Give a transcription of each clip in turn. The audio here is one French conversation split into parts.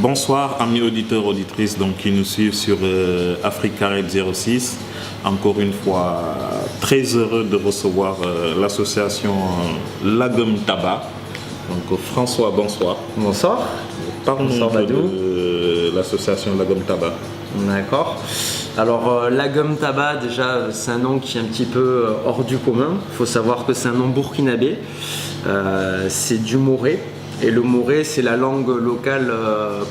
Bonsoir amis auditeurs, auditrices donc, qui nous suivent sur Africa Red 06. Encore une fois, très heureux de recevoir l'association Lagom Tabac. Donc François, bonsoir. Bonsoir. Parle-nous de l'association Lagom Tabac. D'accord. Alors Lagom Tabac, déjà c'est un nom qui est un petit peu hors du commun. Il faut savoir que c'est un nom burkinabé. C'est du moré. Et le moré, c'est la langue locale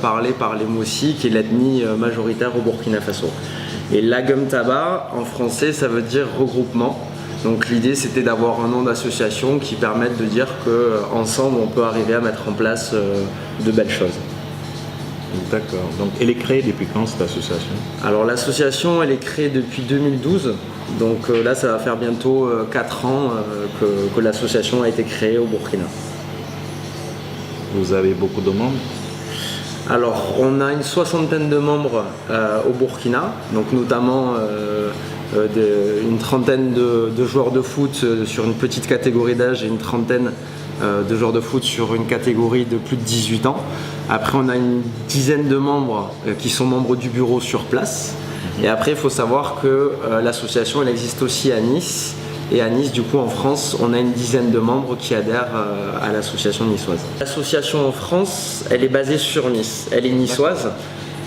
parlée par les Mossi, qui est l'ethnie majoritaire au Burkina Faso. Et Lagom Tabac, en français, ça veut dire regroupement. Donc l'idée, c'était d'avoir un nom d'association qui permette de dire qu'ensemble, on peut arriver à mettre en place de belles choses. D'accord. Donc elle est créée depuis quand cette association? Alors l'association, elle est créée depuis 2012. Donc là, ça va faire bientôt 4 ans que l'association a été créée au Burkina. Vous avez beaucoup de membres? Alors, on a une 60aine de membres au Burkina, donc notamment une trentaine de joueurs de foot sur une petite catégorie d'âge et une trentaine de joueurs de foot sur une catégorie de plus de 18 ans. Après, on a une dizaine de membres qui sont membres du bureau sur place. Et après, il faut savoir que l'association, elle existe aussi à Nice. Et à Nice, du coup, en France, on a une dizaine de membres qui adhèrent à l'association niçoise. L'association en France, elle est basée sur Nice. Elle est niçoise.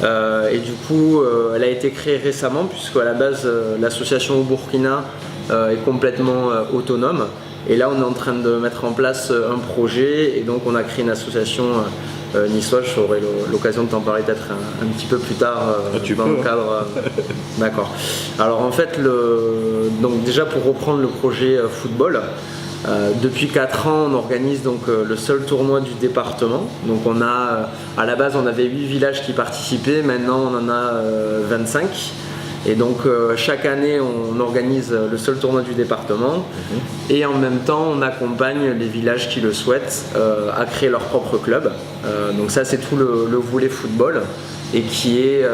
Et du coup, elle a été créée récemment, puisque à la base, l'association au Burkina est complètement autonome. Et là, on est en train de mettre en place un projet. Et donc, on a créé une association niçoise. J'aurai l'occasion de t'en parler peut-être un petit peu plus tard dans le cadre. D'accord. Alors en fait, donc déjà pour reprendre le projet football, depuis 4 ans, on organise donc le seul tournoi du département. Donc on a, à la base, on avait 8 villages qui participaient. Maintenant, on en a 25. Et donc chaque année, on organise le seul tournoi du département et en même temps, on accompagne les villages qui le souhaitent à créer leur propre club. Donc ça, c'est tout le volet football et qui est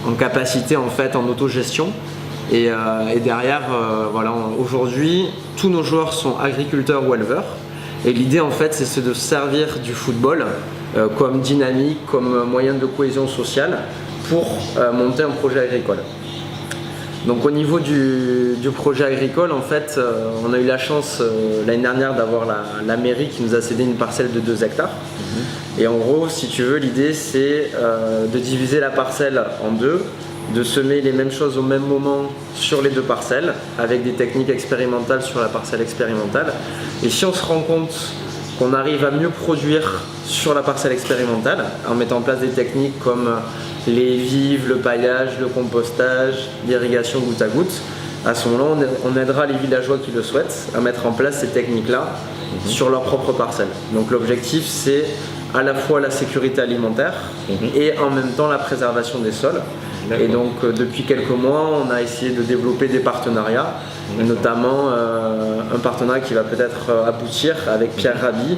en capacité, en fait, en autogestion. Et derrière, voilà, aujourd'hui, tous nos joueurs sont agriculteurs ou éleveurs. Et l'idée, en fait, c'est de servir du football comme dynamique, comme moyen de cohésion sociale pour monter un projet agricole. Donc au niveau du projet agricole, en fait, on a eu la chance l'année dernière d'avoir la mairie qui nous a cédé une parcelle de 2 hectares. Et en gros, si tu veux, l'idée c'est de diviser la parcelle en 2, de semer les mêmes choses au même moment sur les 2 parcelles, avec des techniques expérimentales sur la parcelle expérimentale. Et si on se rend compte qu'on arrive à mieux produire sur la parcelle expérimentale, en mettant en place des techniques comme les vives, le paillage, le compostage, l'irrigation goutte à goutte, à ce moment-là, on aidera les villageois qui le souhaitent à mettre en place ces techniques-là sur leur propre parcelle. Donc l'objectif, c'est à la fois la sécurité alimentaire et en même temps la préservation des sols. Et donc depuis quelques mois, on a essayé de développer des partenariats, notamment un partenariat qui va peut-être aboutir avec Pierre Rabhi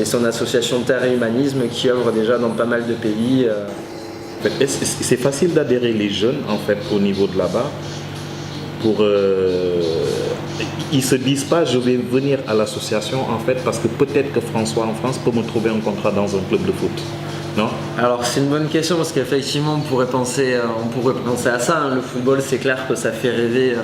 et son association Terre et Humanisme qui œuvre déjà dans pas mal de pays. C'est facile d'adhérer les jeunes en fait au niveau de là-bas pour ils se disent pas je vais venir à l'association en fait parce que peut-être que François en France peut me trouver un contrat dans un club de foot. Non? Alors c'est une bonne question parce qu'effectivement on pourrait penser à ça. Le football, c'est clair que ça fait rêver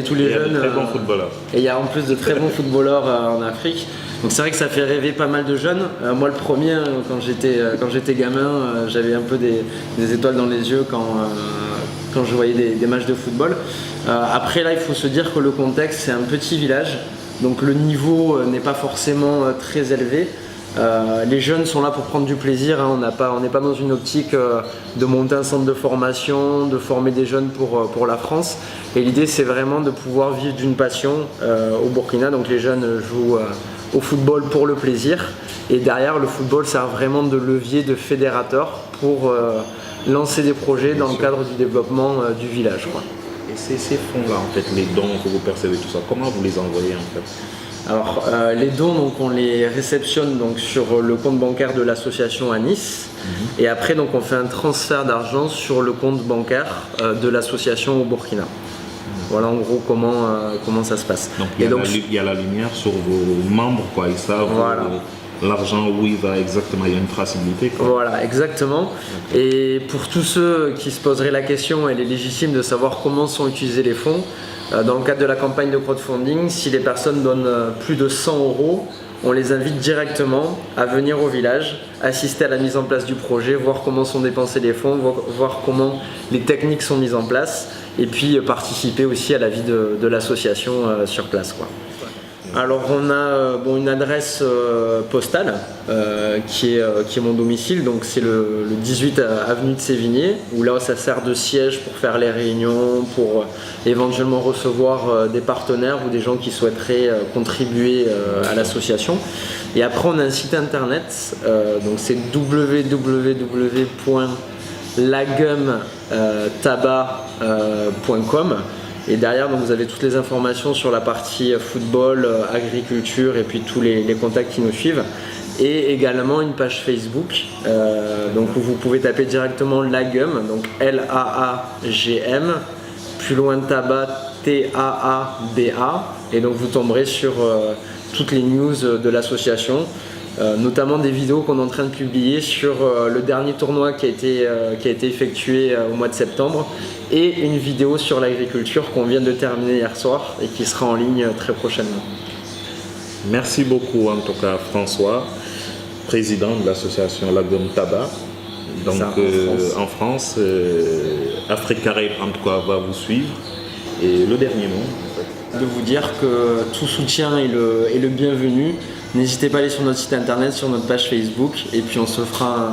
tous les jeunes. Il y a de très bons footballeurs. Et il y a en plus de très bons footballeurs en Afrique. Donc c'est vrai que ça fait rêver pas mal de jeunes. Moi le premier, quand j'étais gamin, j'avais un peu des étoiles dans les yeux quand je voyais des matchs de football. Après là, il faut se dire que le contexte, c'est un petit village. Donc le niveau n'est pas forcément très élevé. Les jeunes sont là pour prendre du plaisir, hein. On n'est pas dans une optique de monter un centre de formation, de former des jeunes pour la France. Et l'idée, c'est vraiment de pouvoir vivre d'une passion au Burkina. Donc les jeunes jouent au football pour le plaisir. Et derrière, le football sert vraiment de levier, de fédérateur pour lancer des projets dans le cadre du développement du village, quoi. Et ces fonds-là, en fait, les dons que vous percevez, tout ça, comment vous les envoyez en fait? Alors les dons, donc, on les réceptionne donc, sur le compte bancaire de l'association à Nice et après donc, on fait un transfert d'argent sur le compte bancaire de l'association au Burkina. Voilà en gros comment ça se passe. Donc il y a la lumière sur vos membres, quoi, ils savent. Voilà. l'argent, où il va exactement, il y a une traçabilité, quoi. Voilà, exactement. Et pour tous ceux qui se poseraient la question, elle est légitime de savoir comment sont utilisés les fonds. Dans le cadre de la campagne de crowdfunding, si les personnes donnent plus de 100 €, on les invite directement à venir au village, assister à la mise en place du projet, voir comment sont dépensés les fonds, voir comment les techniques sont mises en place, et puis participer aussi à la vie de l'association sur place, quoi. Alors on a une adresse postale qui est mon domicile, donc c'est le 18 avenue de Sévigné, où là ça sert de siège pour faire les réunions, pour éventuellement recevoir des partenaires ou des gens qui souhaiteraient contribuer à l'association. Et après on a un site internet, donc c'est www.lagumtabac.com. Et derrière, donc, vous avez toutes les informations sur la partie football, agriculture et puis tous les contacts qui nous suivent. Et également une page Facebook, donc où vous pouvez taper directement Lagum, donc Laagm, plus loin tabac, Taaba. Et donc vous tomberez sur toutes les news de l'association. Notamment des vidéos qu'on est en train de publier sur le dernier tournoi qui a été effectué au mois de septembre, et une vidéo sur l'agriculture qu'on vient de terminer hier soir et qui sera en ligne très prochainement. Merci beaucoup en tout cas François, président de l'association Lagum Tabac. Donc Ça, en France, Afrique Caraïbes en tout cas va vous suivre. Et le dernier mot De vous dire que tout soutien est le bienvenu. N'hésitez pas à aller sur notre site internet, sur notre page Facebook, et puis on se fera